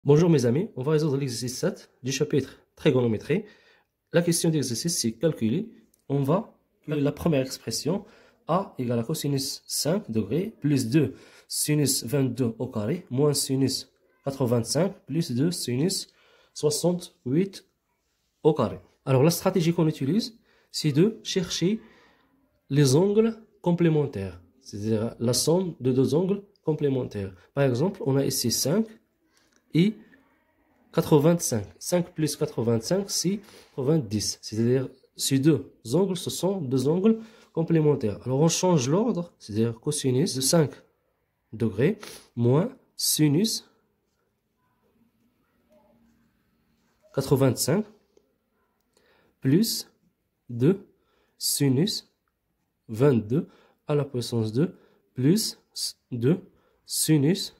Bonjour mes amis, on va résoudre l'exercice 7 du chapitre trigonométrie. La question d'exercice, c'est calculer. On va calculer la première expression, a égale à cosinus 5 degrés plus 2 sinus 22 au carré moins sinus 85 plus 2 sinus 68 au carré. Alors la stratégie qu'on utilise, c'est de chercher les angles complémentaires, c'est-à-dire la somme de deux angles complémentaires. Par exemple, on a ici 5 et 85. 5 plus 85, c'est 90. C'est-à-dire, ces deux angles, ce sont deux angles complémentaires. Alors, on change l'ordre, c'est-à-dire cosinus de 5 degrés moins sinus 85 plus 2 sinus 22 à la puissance 2 plus 2 sinus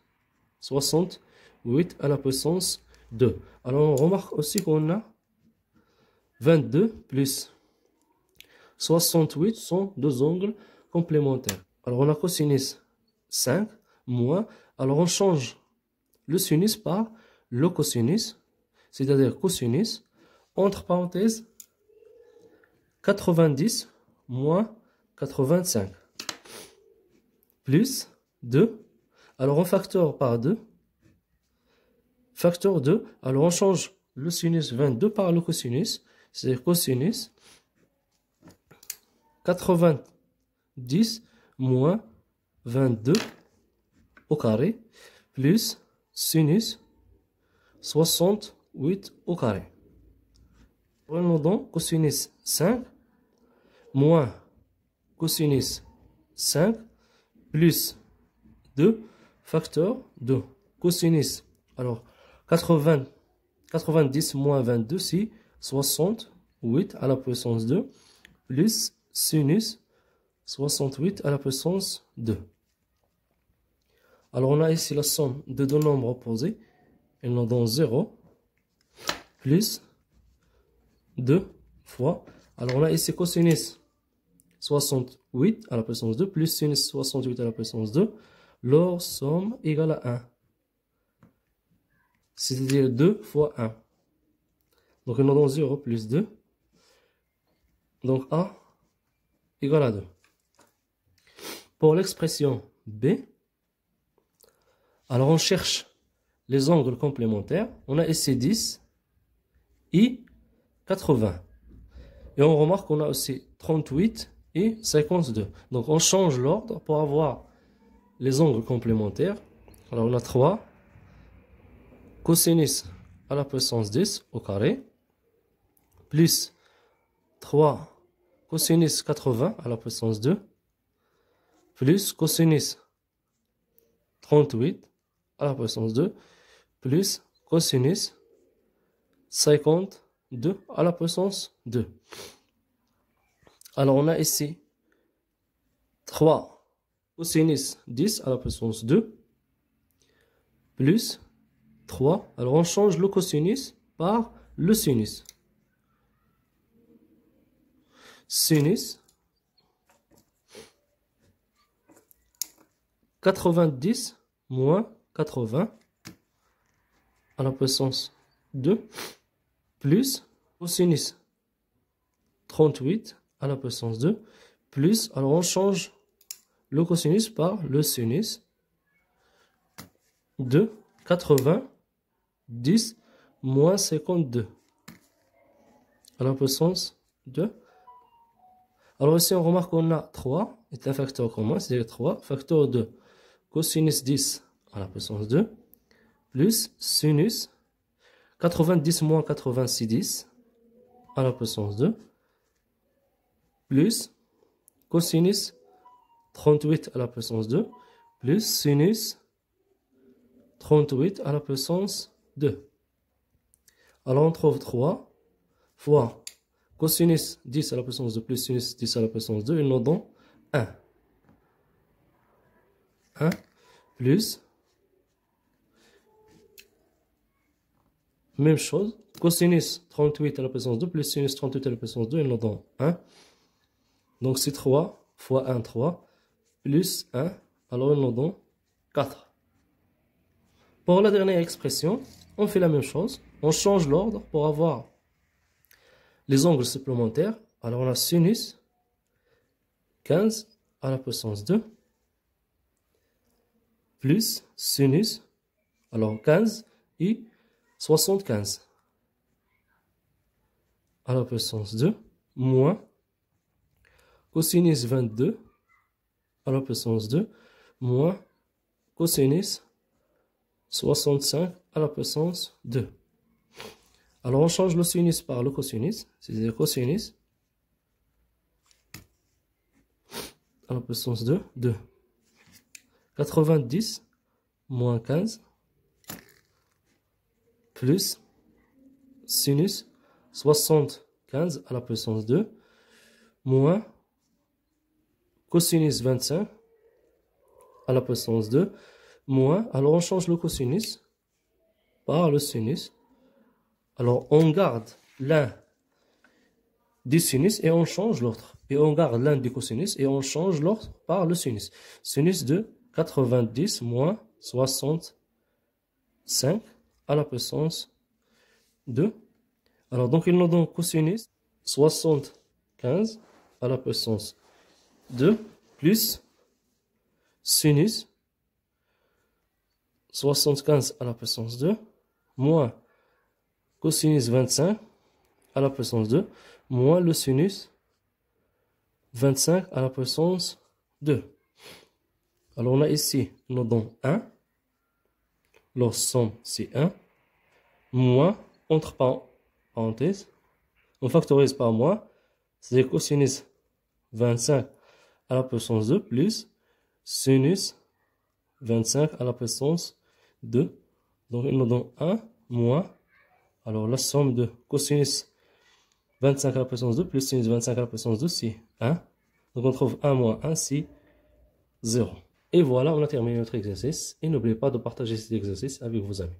68 à la puissance 2. Alors on remarque aussi qu'on a 22 plus 68 sont deux angles complémentaires. Alors on a cosinus 5 moins, alors on change le sinus par le cosinus, c'est-à-dire cosinus, entre parenthèses, 90 moins 85, plus 2, alors on facteur par 2, facteur 2, alors on change le sinus 22 par le cosinus, c'est cosinus 90 moins 22 au carré, plus sinus 68 au carré. Prenons donc cosinus 5 moins cosinus 5 plus 2 facteur 2 cosinus. Alors 90 moins 22 c'est 68 à la puissance 2 plus sinus 68 à la puissance 2. Alors on a ici la somme de deux nombres opposés. Elle nous donne 0 plus 2 fois. Alors on a ici cosinus 68 à la puissance 2 plus sinus 68 à la puissance 2. Leur somme égale à 1. C'est-à-dire 2 fois 1. Donc nous donne 0 plus 2. Donc A égale à 2. Pour l'expression B, alors on cherche les angles complémentaires. On a ici 10 et 80. Et on remarque qu'on a aussi 38 et 52. Donc on change l'ordre pour avoir les angles complémentaires. Alors on a 3 cosinus à la puissance 10 au carré plus 3 cosinus 80 à la puissance 2 plus cosinus 38 à la puissance 2 plus cosinus 52 à la puissance 2. Alors on a ici 3 cosinus 10 à la puissance 2 plus 3. Alors on change le cosinus par le sinus. Sinus 90 moins 80 à la puissance 2 plus cosinus 38 à la puissance 2 plus, alors on change le cosinus par le sinus de 90 moins 52 à la puissance 2. Alors ici on remarque qu'on a 3 est un facteur commun, c'est-à-dire 3 facteur de cosinus 10 à la puissance 2 plus sinus 90 moins 86 10 à la puissance 2 plus cosinus 38 à la puissance 2 plus sinus 38 à la puissance 2. Alors on trouve 3 fois cosinus 10 à la puissance 2 plus sinus 10 à la puissance 2, il nous donne 1. 1 plus, même chose, cosinus 38 à la puissance 2 plus sinus 38 à la puissance 2, il nous donne 1. Donc c'est 3 fois 1, 3, plus 1, alors il nous donne 4. Pour la dernière expression, On fait la même chose. On change l'ordre pour avoir les angles supplémentaires. Alors on a sinus 15 à la puissance 2 plus sinus, alors 15 et 75 à la puissance 2 moins cosinus 22 à la puissance 2 moins cosinus 65 à la puissance 2. Alors on change le sinus par le cosinus, c'est-à-dire cosinus à la puissance 2, 2. 90 moins 15 plus sinus 75 à la puissance 2 moins cosinus 25 à la puissance 2 moins, alors on change le cosinus par le sinus. Alors on garde l'un du sinus et on change l'autre. Et on garde l'un du cosinus et on change l'autre par le sinus. Sinus de 90 moins 65 à la puissance 2. Alors donc il nous donne cosinus 75 à la puissance 2 plus sinus 75 à la puissance 2 moins cosinus 25 à la puissance 2 moins le sinus 25 à la puissance 2. Alors on a ici, nous donne 1. Leur somme c'est 1. Moins, entre parenthèses, on factorise par moins, c'est cosinus 25 à la puissance 2 plus sinus 25 à la puissance 2. Donc il nous donne 1 moins, alors la somme de cosinus 25 à la puissance 2 plus sinus 25 à la puissance 2, c'est 1. Donc on trouve 1 moins 1, c'est 0. Et voilà, on a terminé notre exercice. Et n'oubliez pas de partager cet exercice avec vos amis.